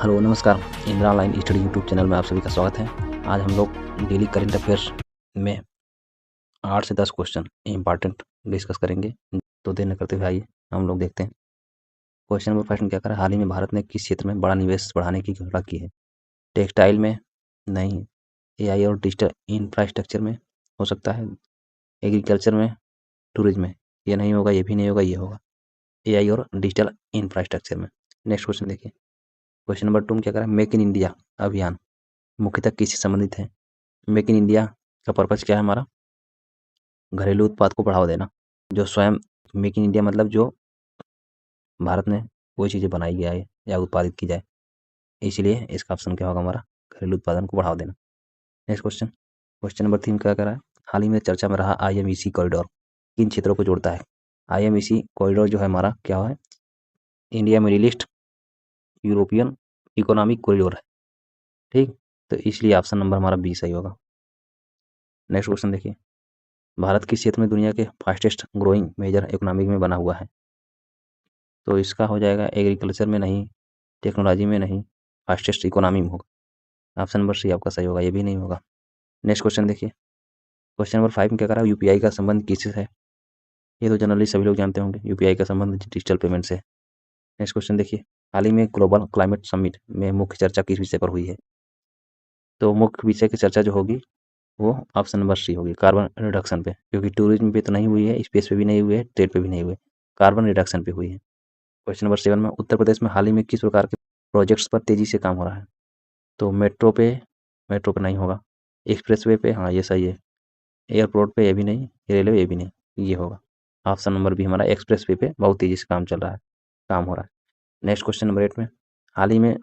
Hello नमस्कार, Indira online study YouTube channel में आप सभी का स्वागत है। आज हम लोग डेली करंट अफेयर्स में 8 से 10 क्वेश्चन इंपॉर्टेंट डिस्कस करेंगे। तो देर न करते हुए आइए हम लोग देखते हैं। क्वेश्चन नंबर फर्स्ट में क्या करा, हाल ही में भारत ने किस क्षेत्र में बड़ा निवेश बढ़ाने की घोषणा की है? टेक्सटाइल में? नहीं। एआई और डिजिटल इंफ्रास्ट्रक्चर में हो सकता है। एग्रीकल्चर में? टूरिज्म में? ये नहीं होगा, ये भी नहीं होगा, ये होगा एआई और डिजिटल इंफ्रास्ट्रक्चर में। नेक्स्ट क्वेश्चन देखिए। क्वेश्चन नंबर 2 में क्या करा, मेक इन इंडिया अभियान मुख्यतः किससे संबंधित है? मेक इन इंडिया का पर्पज़ क्या है हमारा? घरेलू उत्पाद को बढ़ावा देना। जो स्वयं मेक इन इंडिया मतलब जो भारत में कोई चीज़ें बनाई जाए या उत्पादित की जाए, इसलिए इसका ऑप्शन क्या होगा हमारा? घरेलू उत्पादन को बढ़ावा देना। Next question. क्वेश्चन नंबर 3 क्या कह रहा है, हाल ही में चर्चा में रहा आईएमईसी कॉरिडोर किन क्षेत्रों को जोड़ता है? आईएमईसी कॉरिडोर जो है हमारा क्या है? India middle east European economic corridor है। ठीक, तो इसलिए ऑप्शन नंबर हमारा बी सही होगा। नेक्स्ट क्वेश्चन देखिए, भारत किस क्षेत्र में दुनिया के फास्टेस्ट ग्रोइंग मेजर इकोनॉमिक में बना हुआ है? तो इसका हो जाएगा एग्रीकल्चर में नहीं, टेक्नोलॉजी में नहीं, फास्टेस्ट इकोनॉमी में होगा। ऑप्शन नंबर सी आपका सही होगा, ये भी नहीं होगा। नेक्स्ट क्वेश्चन देखिए। क्वेश्चन नंबर 5 में क्या करा, यूपीआई का संबंध किससे है? ये तो जनरली सभी लोग जानते होंगे, यूपीआई का संबंध डिजिटल पेमेंट से है। नेक्स्ट क्वेश्चन देखिए, हाल ही में ग्लोबल क्लाइमेट समिट में मुख्य चर्चा किस विषय पर हुई है? तो मुख्य विषय की चर्चा जो होगी वो ऑप्शन नंबर सी होगी, कार्बन रिडक्शन पे, क्योंकि टूरिज्म पे तो नहीं हुई है, स्पेस पे भी नहीं हुई है, ट्रेड पे भी नहीं हुई है, कार्बन रिडक्शन पे हुई है। क्वेश्चन नंबर 7 में उत्तर प्रदेश में हाल ही में किस प्रकार के प्रोजेक्ट्स पर तेजी से काम हो रहा है? तो मेट्रो पे नहीं होगा, एक्सप्रेसवे पे हाँ ये सही है, एयरपोर्ट पे ये भी नहीं, रेलवे ये भी नहीं, ये होगा ऑप्शन नंबर बी हमारा, एक्सप्रेसवे पे बहुत तेजी से काम चल रहा है, काम हो रहा है। नेक्स्ट क्वेश्चन नंबर 8 में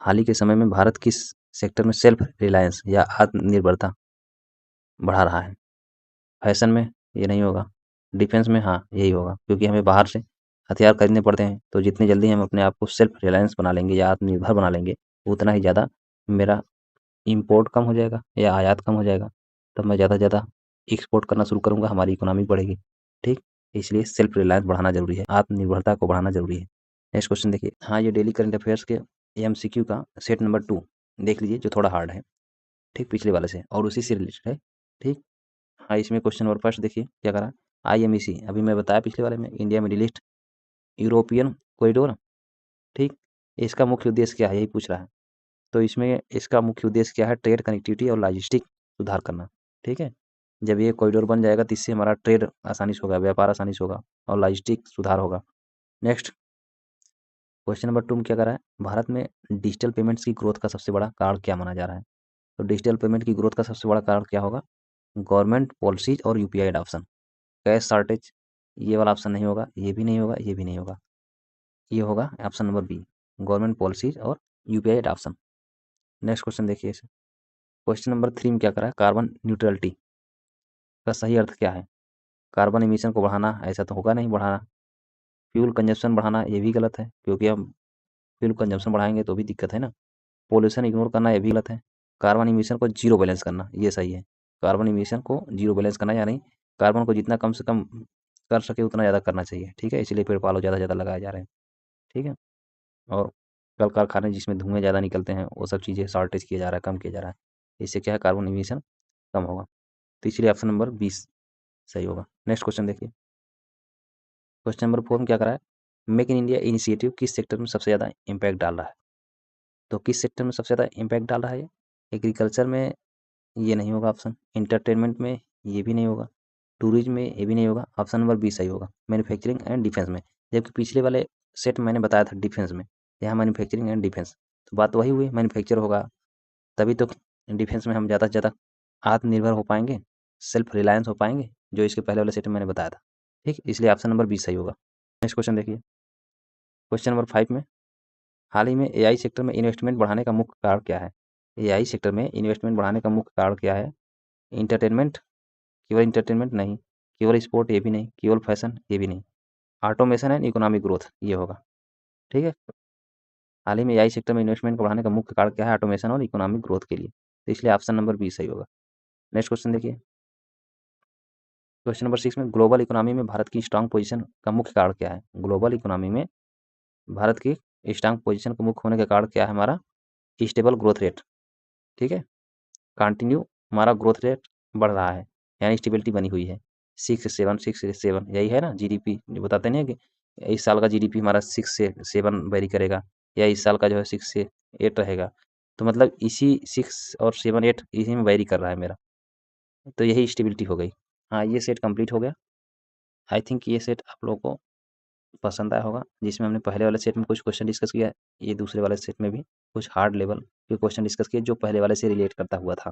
हाल ही के समय में भारत किस सेक्टर में सेल्फ रिलायंस या आत्मनिर्भरता बढ़ा रहा है? फैशन में? ये नहीं होगा। डिफेंस में? हाँ यही होगा, क्योंकि हमें बाहर से हथियार खरीदने पड़ते हैं, तो जितनी जल्दी हम अपने आप को सेल्फ रिलायंस बना लेंगे या आत्मनिर्भर बना लेंगे, उतना ही ज़्यादा मेरा इम्पोर्ट कम हो जाएगा या आयात कम हो जाएगा, तब मैं ज़्यादा से ज़्यादा एक्सपोर्ट करना शुरू करूँगा, हमारी इकोनॉमी बढ़ेगी। ठीक, इसलिए सेल्फ रिलायंस बढ़ाना ज़रूरी है, आत्मनिर्भरता को बढ़ाना ज़रूरी है। नेक्स्ट क्वेश्चन देखिए, हाँ ये डेली करंट अफेयर्स के एमसीक्यू का सेट नंबर 2 देख लीजिए, जो थोड़ा हार्ड है, ठीक, पिछले वाले से और उसी से रिलेटेड है। ठीक, हाँ इसमें क्वेश्चन नंबर फर्स्ट देखिए क्या करा, आईएमईसी अभी मैं बताया पिछले वाले में, India middle east European corridor. ठीक, इसका मुख्य उद्देश्य क्या है, यही पूछ रहा है। तो इसमें इसका मुख्य उद्देश्य क्या है, ट्रेड कनेक्टिविटी और लॉजिस्टिक सुधार करना। ठीक है, जब ये कॉरिडोर बन जाएगा तो इससे हमारा ट्रेड आसानी से होगा, व्यापार आसानी से होगा और लॉजिस्टिक सुधार होगा। नेक्स्ट क्वेश्चन नंबर 2 में क्या करा है, भारत में डिजिटल पेमेंट्स की ग्रोथ का सबसे बड़ा कारण क्या माना जा रहा है? तो डिजिटल पेमेंट की ग्रोथ का सबसे बड़ा कारण क्या होगा? गवर्नमेंट पॉलिसीज और यूपीआई एडॉप्शन। कैश शॉर्टेज, ये वाला ऑप्शन नहीं होगा, ये भी नहीं होगा, ये भी नहीं होगा, ये होगा option number B, government policies और यूपीआई एडॉप्शन। नेक्स्ट क्वेश्चन देखिए इसे। क्वेश्चन नंबर 3 में क्या करा है, कार्बन न्यूट्रलिटी का सही अर्थ क्या है? कार्बन एमिशन को बढ़ाना, ऐसा तो होगा नहीं बढ़ाना। फ्यूल कंजप्शन बढ़ाना, ये भी गलत है, क्योंकि हम फ्यूल कंजप्शन बढ़ाएंगे तो भी दिक्कत है ना। पोल्यूशन इग्नोर करना, ये भी गलत है। कार्बन एमिशन को जीरो बैलेंस करना, ये सही है। कार्बन एमिशन को जीरो बैलेंस करना, यानी कार्बन को जितना कम से कम कर सके उतना ज़्यादा करना चाहिए। ठीक है, इसलिए पेड़ पालो ज़्यादा से ज़्यादा लगाए जा रहे हैं। ठीक है, और कल कारखाने जिसमें धुएँ ज़्यादा निकलते हैं वो सब चीज़ें शॉर्टेज किया जा रहा है, कम किया जा रहा है। इससे क्या है, कार्बन एमिशन कम होगा। तो इसलिए ऑप्शन नंबर 20 सही होगा। नेक्स्ट क्वेश्चन देखिए। क्वेश्चन नंबर 4 में क्या करा है, मेक इन इंडिया इनिशिएटिव किस सेक्टर में सबसे ज़्यादा इम्पैक्ट डाल रहा है? तो किस सेक्टर में सबसे ज़्यादा इम्पैक्ट डाल रहा है ये? एग्रीकल्चर में? ये नहीं होगा ऑप्शन। एंटरटेनमेंट में? ये भी नहीं होगा। टूरिज्म में? ये भी नहीं होगा। ऑप्शन नंबर बी सही होगा, मैन्युफैक्चरिंग एंड डिफेंस में। जबकि पिछले वाले सेट में मैंने बताया था डिफेंस में, यहाँ मैन्युफैक्चरिंग एंड डिफेंस, तो बात तो वही हुई, मैन्युफैक्चर होगा तभी तो डिफेंस में हम ज़्यादा से ज़्यादा आत्मनिर्भर हो पाएंगे, सेल्फ रिलायंस हो पाएंगे, जो इसके पहले वाले सेट में मैंने बताया था। ठीक, इसलिए ऑप्शन नंबर बी सही होगा। नेक्स्ट क्वेश्चन देखिए। क्वेश्चन नंबर 5 में, हाल ही में एआई सेक्टर में इन्वेस्टमेंट बढ़ाने का मुख्य कारण क्या है? एआई सेक्टर में इन्वेस्टमेंट बढ़ाने का मुख्य कारण क्या है? इंटरटेनमेंट? केवल इंटरटेनमेंट नहीं, केवल स्पोर्ट ये भी नहीं, केवल फैशन ये भी नहीं, ऑटोमेशन एंड इकोनॉमिक ग्रोथ ये होगा। ठीक है, हाल ही में एआई सेक्टर में इन्वेस्टमेंट को बढ़ाने का मुख्य कारण क्या है? ऑटोमेशन और इकोनॉमिक ग्रोथ के लिए, तो इसलिए ऑप्शन नंबर बी सही होगा। नेक्स्ट क्वेश्चन देखिए। क्वेश्चन नंबर 6 में, ग्लोबल इकोनॉमी में भारत की स्ट्रांग पोजीशन का मुख्य कारण क्या है? ग्लोबल इकोनॉमी में भारत की स्ट्रांग पोजीशन का मुख्य होने का कारण क्या है हमारा? स्टेबल ग्रोथ रेट, ठीक है, कंटिन्यू हमारा ग्रोथ रेट बढ़ रहा है, यानी स्टेबिलिटी बनी हुई है। 6 से 7 यही है ना जीडीपी, जो बताते नहीं है कि इस साल का जीडीपी हमारा 6 से 7 वेरी करेगा, या इस साल का जो है 6 से 8 रहेगा। तो मतलब इसी 6 और 7 8 इसी में वेरी कर रहा है मेरा, तो यही स्टेबिलिटी हो गई। हाँ, ये सेट कंप्लीट हो गया। आई थिंक ये सेट आप लोगों को पसंद आया होगा, जिसमें हमने पहले वाले सेट में कुछ क्वेश्चन डिस्कस किया, ये दूसरे वाले सेट में भी कुछ हार्ड लेवल के क्वेश्चन डिस्कस किए जो पहले वाले से रिलेट करता हुआ था।